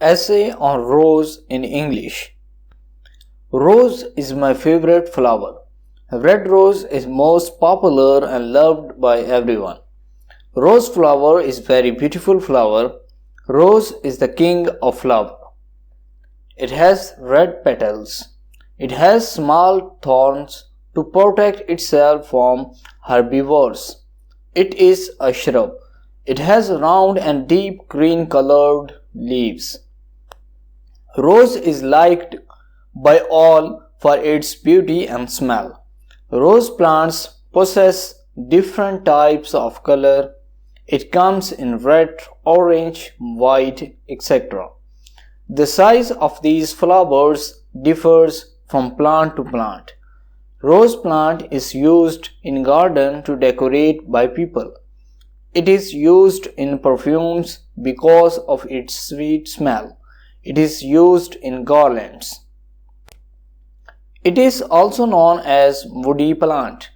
Essay on rose in English. Rose is my favorite flower. Red rose is most popular and loved by everyone. Rose flower is very beautiful flower. Rose is the king of flower. It has red petals. It has small thorns to protect itself from herbivores. It is a shrub. It has round and deep green colored leaves. Rose is liked by all for its beauty and smell. Rose plants possess different types of color. It comes in red, orange, white, etc. The size of these flowers differs from plant to plant. Rose plant is used in garden to decorate by people. It is used in perfumes because of its sweet smell. It is used in garlands. It is also known as woody plant.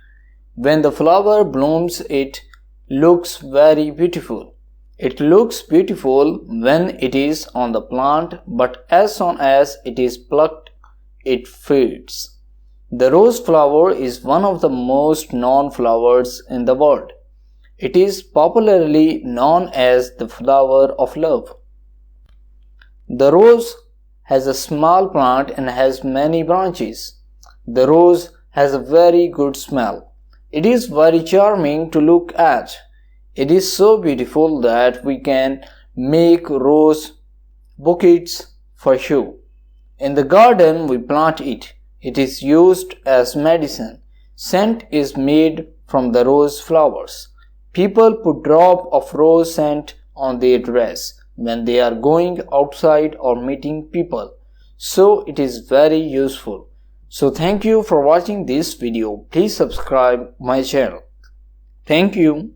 When the flower blooms, it looks very beautiful. It looks beautiful when it is on the plant, but as soon as it is plucked, it fades. The rose flower is one of the most known flowers in the world. It is popularly known as the flower of love. The rose has a small plant and has many branches. The rose has a very good smell. It is very charming to look at. It is so beautiful that we can make rose bouquets for show. In the garden we plant it. It is used as medicine. Scent is made from the rose flowers. People put drop of rose scent on their dress when they are going outside or meeting people. So it is very useful. So thank you for watching this video. Please subscribe my channel. Thank you.